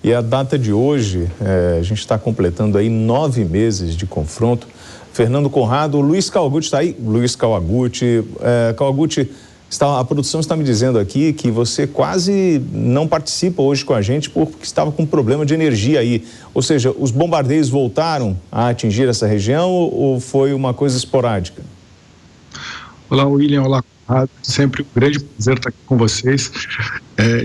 E a data de hoje, a gente está completando aí 9 meses de confronto. Fernando Conrado, Luiz Kawaguchi está aí? Luiz Kawaguchi. Kawaguchi, a produção está me dizendo aqui que você quase não participa hoje com a gente porque estava com problema de energia aí. Ou seja, os bombardeios voltaram a atingir essa região ou foi uma coisa esporádica? Olá, William. Olá, Conrado. Sempre um grande prazer estar aqui com vocês.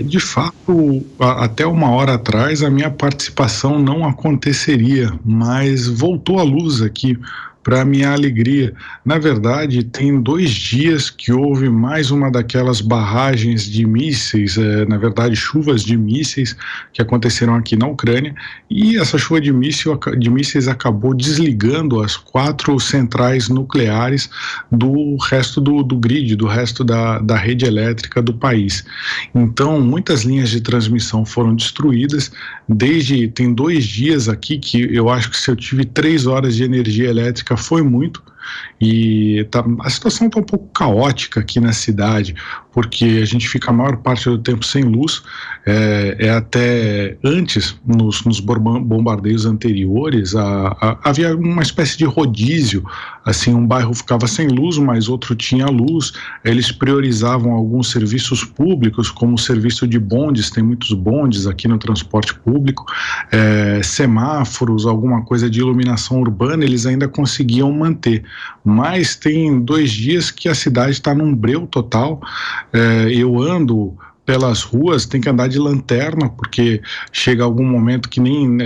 De fato, até uma hora atrás, a minha participação não aconteceria, mas voltou à luz aqui, para minha alegria. Na verdade, tem 2 dias que houve mais uma daquelas barragens de mísseis, na verdade, chuvas de mísseis que aconteceram aqui na Ucrânia, e essa chuva de mísseis acabou desligando as 4 centrais nucleares do resto do grid, do resto da rede elétrica do país. Então, muitas linhas de transmissão foram destruídas. Tem 2 dias aqui que eu acho que se eu tive 3 horas de energia elétrica foi muito, e a situação está um pouco caótica aqui na cidade, porque a gente fica a maior parte do tempo sem luz. Até antes, nos bombardeios anteriores, havia uma espécie de rodízio, assim, um bairro ficava sem luz, mas outro tinha luz. Eles priorizavam alguns serviços públicos, como o serviço de bondes, tem muitos bondes aqui no transporte público, semáforos, alguma coisa de iluminação urbana, eles ainda conseguiam manter. Mas tem 2 dias que a cidade está num breu total. Eu ando pelas ruas, tem que andar de lanterna, porque chega algum momento que nem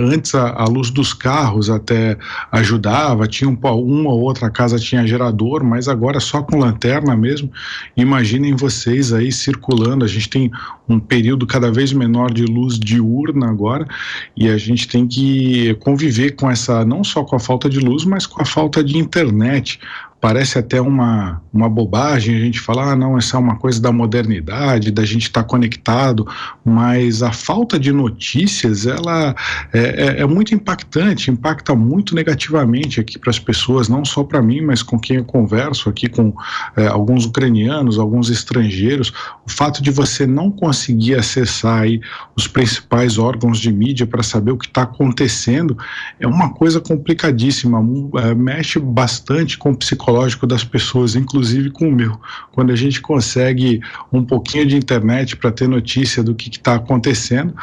antes a luz dos carros até ajudava, tinha uma ou outra casa tinha gerador, mas agora só com lanterna mesmo. Imaginem vocês aí circulando, a gente tem um período cada vez menor de luz diurna agora, e a gente tem que conviver com não só com a falta de luz, mas com a falta de internet. Parece até uma bobagem a gente falar, não, essa é uma coisa da modernidade, da gente estar conectado, mas a falta de notícias, ela é muito impactante, impacta muito negativamente aqui para as pessoas, não só para mim, mas com quem eu converso aqui, com alguns ucranianos, alguns estrangeiros. O fato de você não conseguir acessar aí os principais órgãos de mídia para saber o que está acontecendo é uma coisa complicadíssima, mexe bastante com o psicológico das pessoas, inclusive com o meu. Quando a gente consegue um pouquinho de internet para ter notícia do que está acontecendo,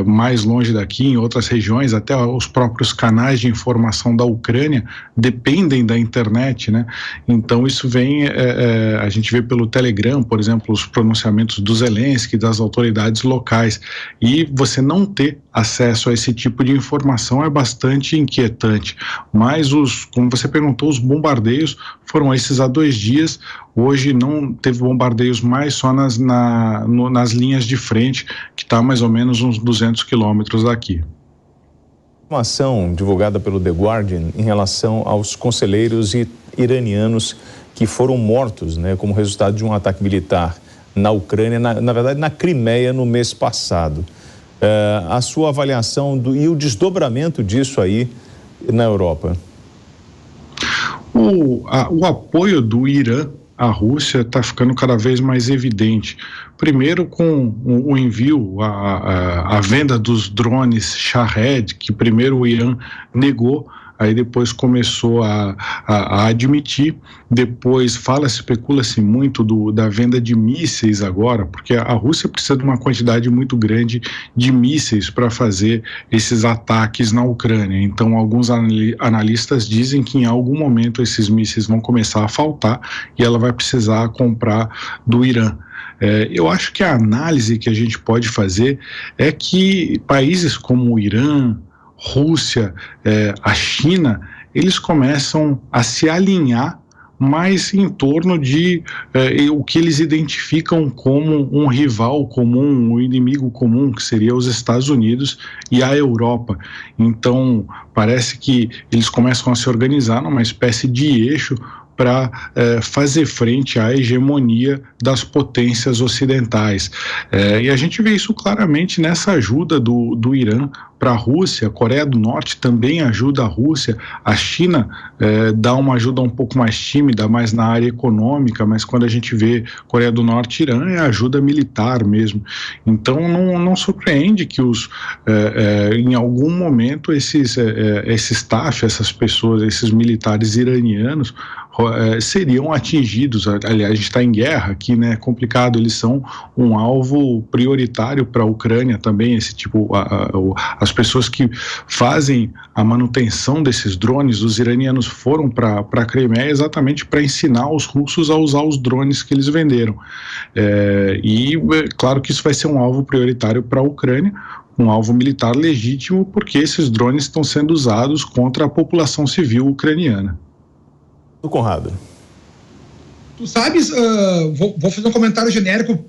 mais longe daqui, em outras regiões, até os próprios canais de informação da Ucrânia dependem da internet, né? Então isso vem, a gente vê pelo Telegram, por exemplo, os pronunciamentos do Zelensky, das autoridades locais, e você não ter acesso a esse tipo de informação é bastante inquietante. Mas como você perguntou, os bombardeios foram esses há 2 dias. Hoje não teve bombardeios mais, só nas linhas de frente, que está mais ou menos uns 200 quilômetros daqui. Uma ação divulgada pelo The Guardian em relação aos conselheiros iranianos que foram mortos, né, como resultado de um ataque militar na Ucrânia, na verdade na Crimeia, no mês passado. A sua avaliação e o desdobramento disso aí na Europa? O apoio do Irã à Rússia está ficando cada vez mais evidente. Primeiro com o envio, a venda dos drones Shahed, que primeiro o Irã negou, aí depois começou a admitir, depois especula-se muito da venda de mísseis agora, porque a Rússia precisa de uma quantidade muito grande de mísseis para fazer esses ataques na Ucrânia. Então, alguns analistas dizem que em algum momento esses mísseis vão começar a faltar e ela vai precisar comprar do Irã. Eu acho que a análise que a gente pode fazer é que países como o Irã, Rússia, a China, eles começam a se alinhar mais em torno de o que eles identificam como um rival comum, um inimigo comum, que seria os Estados Unidos e a Europa. Então, parece que eles começam a se organizar numa espécie de eixo para fazer frente à hegemonia das potências ocidentais. E a gente vê isso claramente nessa ajuda do Irã para a Rússia. A Coreia do Norte também ajuda a Rússia, a China dá uma ajuda um pouco mais tímida, mais na área econômica, mas quando a gente vê Coreia do Norte e Irã é ajuda militar mesmo. Então não surpreende que em algum momento esse staff, essas pessoas, esses militares iranianos seriam atingidos. Aliás, a gente está em guerra aqui, né? É complicado, eles são um alvo prioritário para a Ucrânia também, esse tipo, as pessoas que fazem a manutenção desses drones, os iranianos foram para a Crimeia exatamente para ensinar os russos a usar os drones que eles venderam. Claro que isso vai ser um alvo prioritário para a Ucrânia, um alvo militar legítimo, porque esses drones estão sendo usados contra a população civil ucraniana. Do Conrado. Tu sabes, vou fazer um comentário genérico.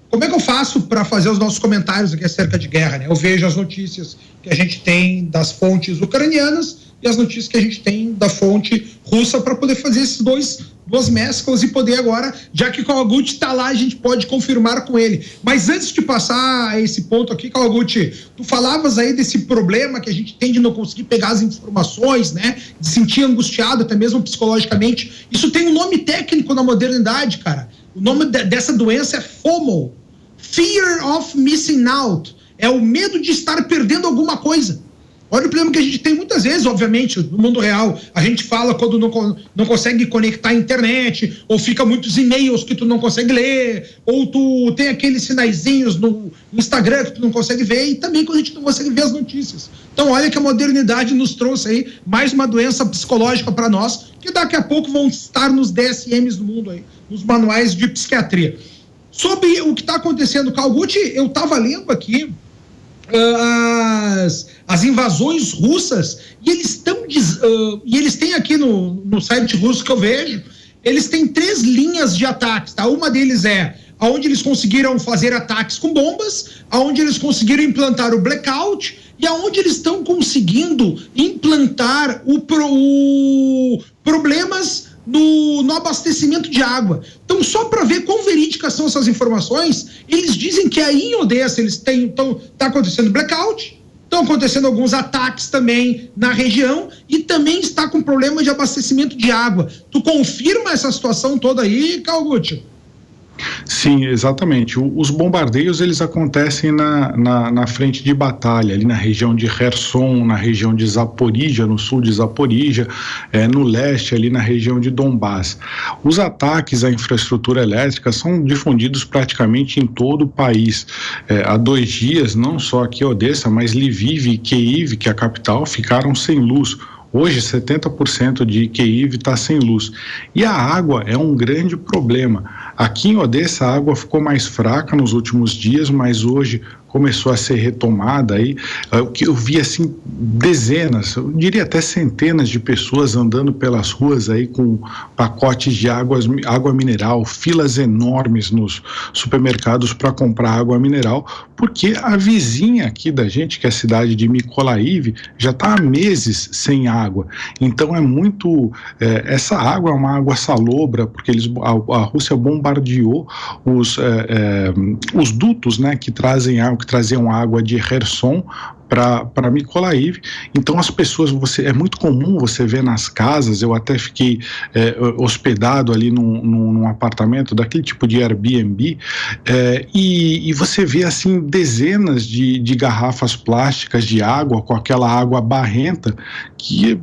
Como é que eu faço para fazer os nossos comentários aqui acerca de guerra, né? Eu vejo as notícias que a gente tem das fontes ucranianas e as notícias que a gente tem da fonte russa para poder fazer esses duas mesclas e poder agora, já que Kawaguchi está lá, a gente pode confirmar com ele. Mas antes de passar a esse ponto aqui, Kawaguchi, tu falavas aí desse problema que a gente tem de não conseguir pegar as informações, né? De sentir angustiado, até mesmo psicologicamente. Isso tem um nome técnico na modernidade, cara. O nome dessa doença é FOMO. Fear of Missing Out. É o medo de estar perdendo alguma coisa. Olha o problema que a gente tem muitas vezes, obviamente, no mundo real. A gente fala quando não consegue conectar a internet, ou fica muitos e-mails que tu não consegue ler, ou tu tem aqueles sinaizinhos no Instagram que tu não consegue ver, e também quando a gente não consegue ver as notícias. Então olha que a modernidade nos trouxe aí mais uma doença psicológica para nós, que daqui a pouco vão estar nos DSMs do mundo aí, nos manuais de psiquiatria. Sobre o que está acontecendo, Kawaguchi, eu estava lendo aqui as invasões russas, e eles têm aqui no site russo que eu vejo, eles têm 3 linhas de ataques, tá? Uma deles é aonde eles conseguiram fazer ataques com bombas, aonde eles conseguiram implantar o blackout, e aonde eles estão conseguindo implantar problemas no abastecimento de água. Então, só para ver quão verídicas são essas informações, eles dizem que aí em Odessa tá acontecendo blackout, estão acontecendo alguns ataques também na região e também está com problema de abastecimento de água. Tu confirma essa situação toda aí, Kawaguchi? Sim, exatamente. Os bombardeios, eles acontecem na frente de batalha, ali na região de Kherson, na região de Zaporizhia, no sul de Zaporizhia, no leste, ali na região de Donbás. Os ataques à infraestrutura elétrica são difundidos praticamente em todo o país. Há 2 dias, não só aqui em Odessa, mas Lviv e Kyiv, que é a capital, ficaram sem luz. Hoje, 70% de Kyiv está sem luz. E a água é um grande problema. Aqui em Odessa, a água ficou mais fraca nos últimos dias, mas hoje começou a ser retomada aí. Eu vi assim dezenas, eu diria até centenas de pessoas andando pelas ruas aí com pacotes de água mineral, filas enormes nos supermercados para comprar água mineral, porque a vizinha aqui da gente, que é a cidade de Mykolaiv, já está há meses sem água. Então é muito essa água é uma água salobra, porque a Rússia bombardeou os dutos, né, que traziam água de Kherson para Mykolaiv. Então as pessoas, é muito comum você ver nas casas, eu até fiquei hospedado ali num apartamento daquele tipo de Airbnb, e você vê assim dezenas de garrafas plásticas de água, com aquela água barrenta, que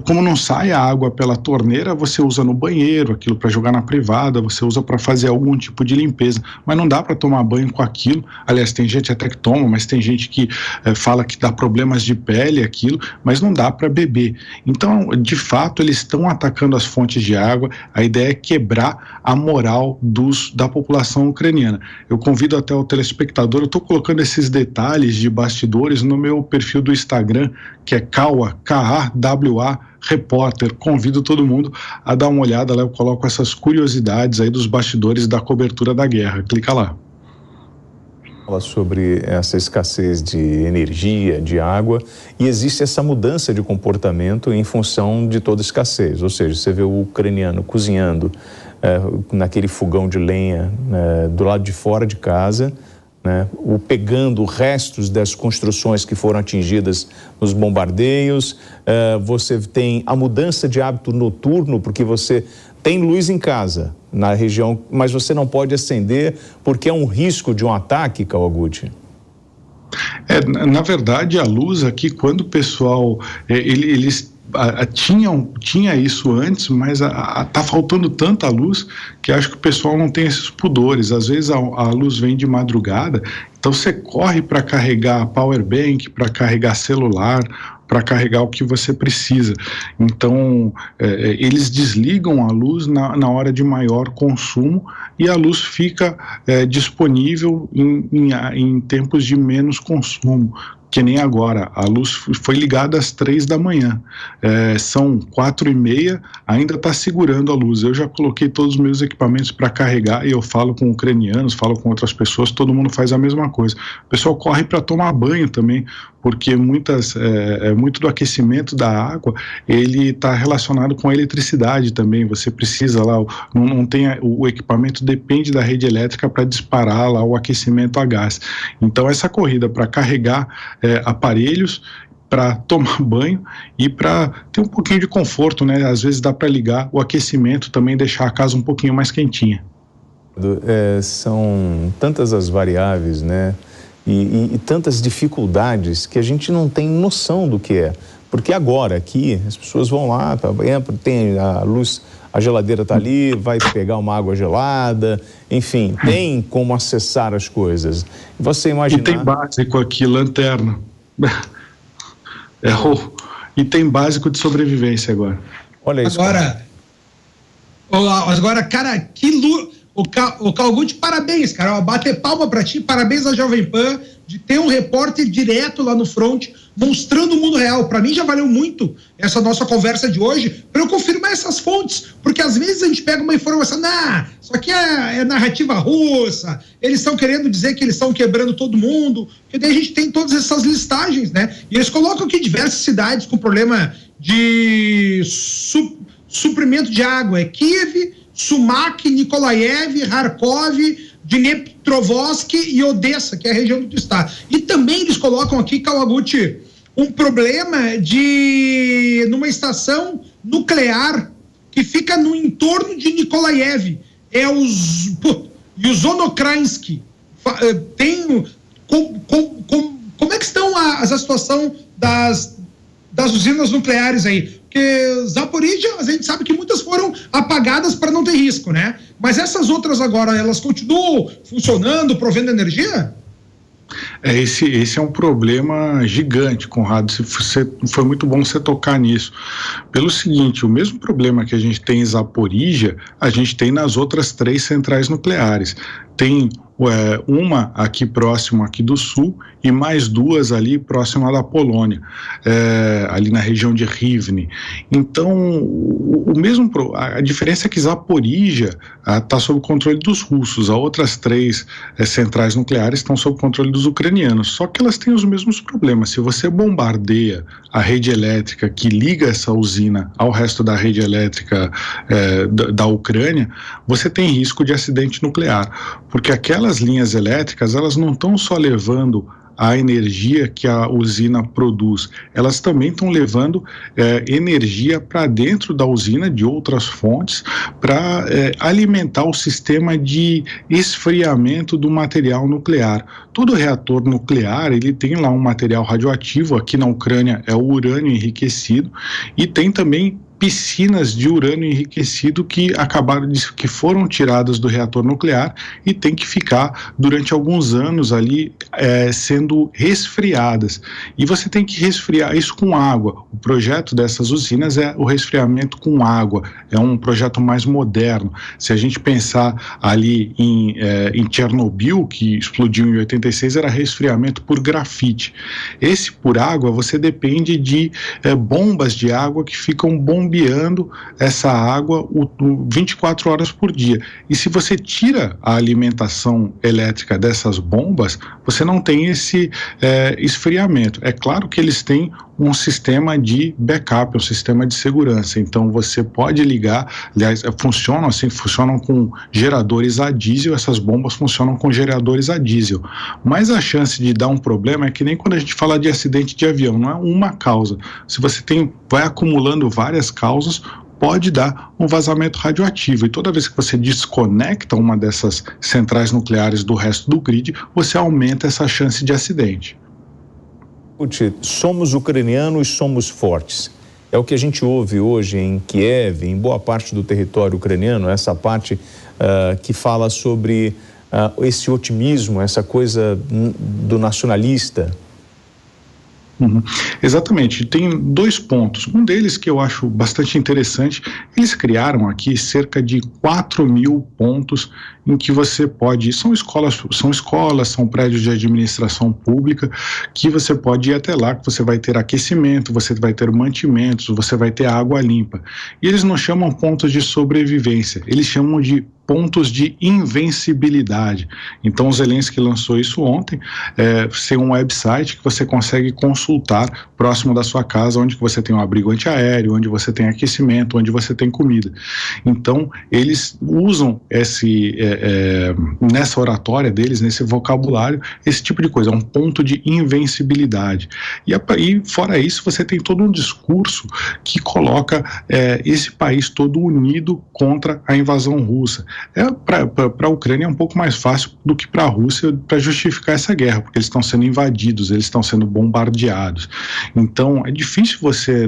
como não sai a água pela torneira, você usa no banheiro, aquilo para jogar na privada, você usa para fazer algum tipo de limpeza, mas não dá para tomar banho com aquilo. Aliás, tem gente até que toma, mas tem gente que fala que dá problemas de pele, aquilo, mas não dá para beber. Então, de fato, eles estão atacando as fontes de água. A ideia é quebrar a moral da população ucraniana. Eu convido até o telespectador, eu estou colocando esses detalhes de bastidores no meu perfil do Instagram, que é KAWA Repórter. Convido todo mundo a dar uma olhada lá, eu coloco essas curiosidades aí dos bastidores da cobertura da guerra. Clica lá. Sobre essa escassez de energia, de água, e existe essa mudança de comportamento em função de toda escassez. Ou seja, você vê o ucraniano cozinhando naquele fogão de lenha do lado de fora de casa, né, pegando restos das construções que foram atingidas nos bombardeios. Você tem a mudança de hábito noturno, porque você tem luz em casa, na região, mas você não pode acender porque é um risco de um ataque, Kawaguchi? Na verdade, a luz aqui, quando o pessoal, eles tinha isso antes, mas tá faltando tanta luz que acho que o pessoal não tem esses pudores. Às vezes a luz vem de madrugada, então você corre para carregar power bank, para carregar celular, para carregar o que você precisa. Então, eles desligam a luz na hora de maior consumo e a luz fica disponível em tempos de menos consumo. Que nem agora, a luz foi ligada às 3 da manhã, são 4h30, ainda está segurando a luz. Eu já coloquei todos os meus equipamentos para carregar e eu falo com ucranianos, falo com outras pessoas, todo mundo faz a mesma coisa. O pessoal corre para tomar banho também, porque muito do aquecimento da água, ele está relacionado com a eletricidade também. Você precisa lá, não tem, o equipamento depende da rede elétrica para disparar lá o aquecimento a gás. Então essa corrida para carregar aparelhos, para tomar banho e para ter um pouquinho de conforto, né? Às vezes dá para ligar o aquecimento também, deixar a casa um pouquinho mais quentinha. São tantas as variáveis, né? E tantas dificuldades que a gente não tem noção do que é. Porque agora aqui as pessoas vão lá, tem a luz, a geladeira está ali, vai pegar uma água gelada, enfim, tem como acessar as coisas. Você imaginar... E tem básico aqui, lanterna. E tem básico de sobrevivência agora. Olha isso. Agora, cara, que luz... O Kawaguchi, parabéns, cara. Bater palma pra ti, parabéns à Jovem Pan de ter um repórter direto lá no front, mostrando o mundo real. Pra mim já valeu muito essa nossa conversa de hoje, pra eu confirmar essas fontes, porque às vezes a gente pega uma informação, isso aqui é narrativa russa, eles estão querendo dizer que eles estão quebrando todo mundo, porque daí a gente tem todas essas listagens, né? E eles colocam aqui diversas cidades com problema de suprimento de água, Kiev, Sumak, Nikolaev, Kharkov, Dnepropetrovsk e Odessa, que é a região do estado. E também eles colocam aqui, Kawaguchi, um problema numa estação nuclear que fica no entorno de Nikolaev. E o Zonokrainsky. Como é que estão a situação das usinas nucleares aí? Porque Zaporizhzhia, a gente sabe que muitas foram apagadas para não ter risco, né? Mas essas outras agora, elas continuam funcionando, provendo energia? Esse é um problema gigante, Conrado. Foi muito bom você tocar nisso. Pelo seguinte, o mesmo problema que a gente tem em Zaporizhzhia, a gente tem nas outras 3 centrais nucleares. Tem uma aqui próximo aqui do sul e mais 2 ali próxima da Polônia, ali na região de Rivne. Então, a diferença é que Zaporizhzhia está sob controle dos russos, as outras 3 centrais nucleares estão sob controle dos ucranianos, só que elas têm os mesmos problemas. Se você bombardeia a rede elétrica que liga essa usina ao resto da rede elétrica da Ucrânia, você tem risco de acidente nuclear, porque aquelas linhas elétricas, elas não estão só levando a energia que a usina produz, elas também estão levando energia para dentro da usina de outras fontes para alimentar o sistema de esfriamento do material nuclear. Todo reator nuclear, ele tem lá um material radioativo, aqui na Ucrânia é o urânio enriquecido, e tem também piscinas de urânio enriquecido que foram tiradas do reator nuclear e tem que ficar durante alguns anos ali sendo resfriadas. E você tem que resfriar isso com água. O projeto dessas usinas é o resfriamento com água. É um projeto mais moderno. Se a gente pensar ali em Chernobyl, que explodiu em 86, era resfriamento por grafite. Esse por água, você depende de bombas de água que ficam bombeando bombeando essa água 24 horas por dia. E se você tira a alimentação elétrica dessas bombas, você não tem esse esfriamento. É claro que eles têm um sistema de backup, um sistema de segurança. Então você pode ligar, aliás, funcionam com geradores a diesel, essas bombas funcionam com geradores a diesel. Mas a chance de dar um problema é que nem quando a gente fala de acidente de avião, não é uma causa. Se você vai acumulando várias causas, pode dar um vazamento radioativo. E toda vez que você desconecta uma dessas centrais nucleares do resto do grid, você aumenta essa chance de acidente. Somos ucranianos, somos fortes. É o que a gente ouve hoje em Kiev, em boa parte do território ucraniano, essa parte que fala sobre esse otimismo, essa coisa do nacionalista. Exatamente, tem 2 pontos. Um deles que eu acho bastante interessante, eles criaram aqui cerca de 4.000 pontos em que você pode, são escolas, são prédios de administração pública, que você pode ir até lá, que você vai ter aquecimento, você vai ter mantimentos, você vai ter água limpa. E eles não chamam pontos de sobrevivência, eles chamam de pontos de invencibilidade. Então o Zelensky lançou isso ontem, tem um website que você consegue consultar próximo da sua casa, onde você tem um abrigo antiaéreo, onde você tem aquecimento, onde você tem comida. Então eles usam nessa oratória deles, nesse vocabulário, esse tipo de coisa, um ponto de invencibilidade. E fora isso, você tem todo um discurso que coloca esse país todo unido contra a invasão russa. Para a Ucrânia é um pouco mais fácil do que para a Rússia para justificar essa guerra, porque eles estão sendo invadidos, eles estão sendo bombardeados. Então é difícil você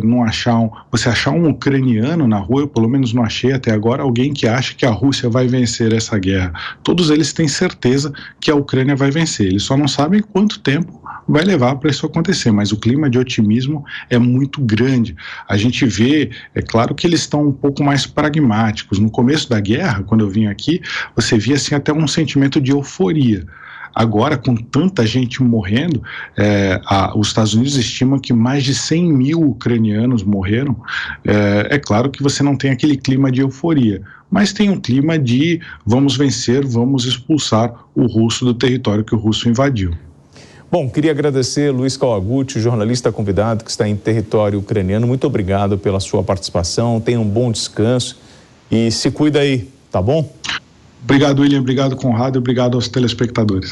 achar um ucraniano na rua, eu pelo menos não achei até agora alguém que acha que a Rússia vai vencer essa guerra. Todos eles têm certeza que a Ucrânia vai vencer, eles só não sabem quanto tempo vai levar para isso acontecer, mas o clima de otimismo é muito grande. A gente vê, é claro que eles estão um pouco mais pragmáticos. No começo da guerra, quando eu vim aqui, você via assim até um sentimento de euforia. Agora, com tanta gente morrendo, os Estados Unidos estimam que mais de 100.000 ucranianos morreram. É claro que você não tem aquele clima de euforia, mas tem um clima de vamos vencer, vamos expulsar o russo do território que o russo invadiu. Bom, queria agradecer Luiz Kawaguchi, jornalista convidado que está em território ucraniano. Muito obrigado pela sua participação, tenha um bom descanso e se cuida aí, tá bom? Obrigado, William, obrigado, Conrado, e obrigado aos telespectadores.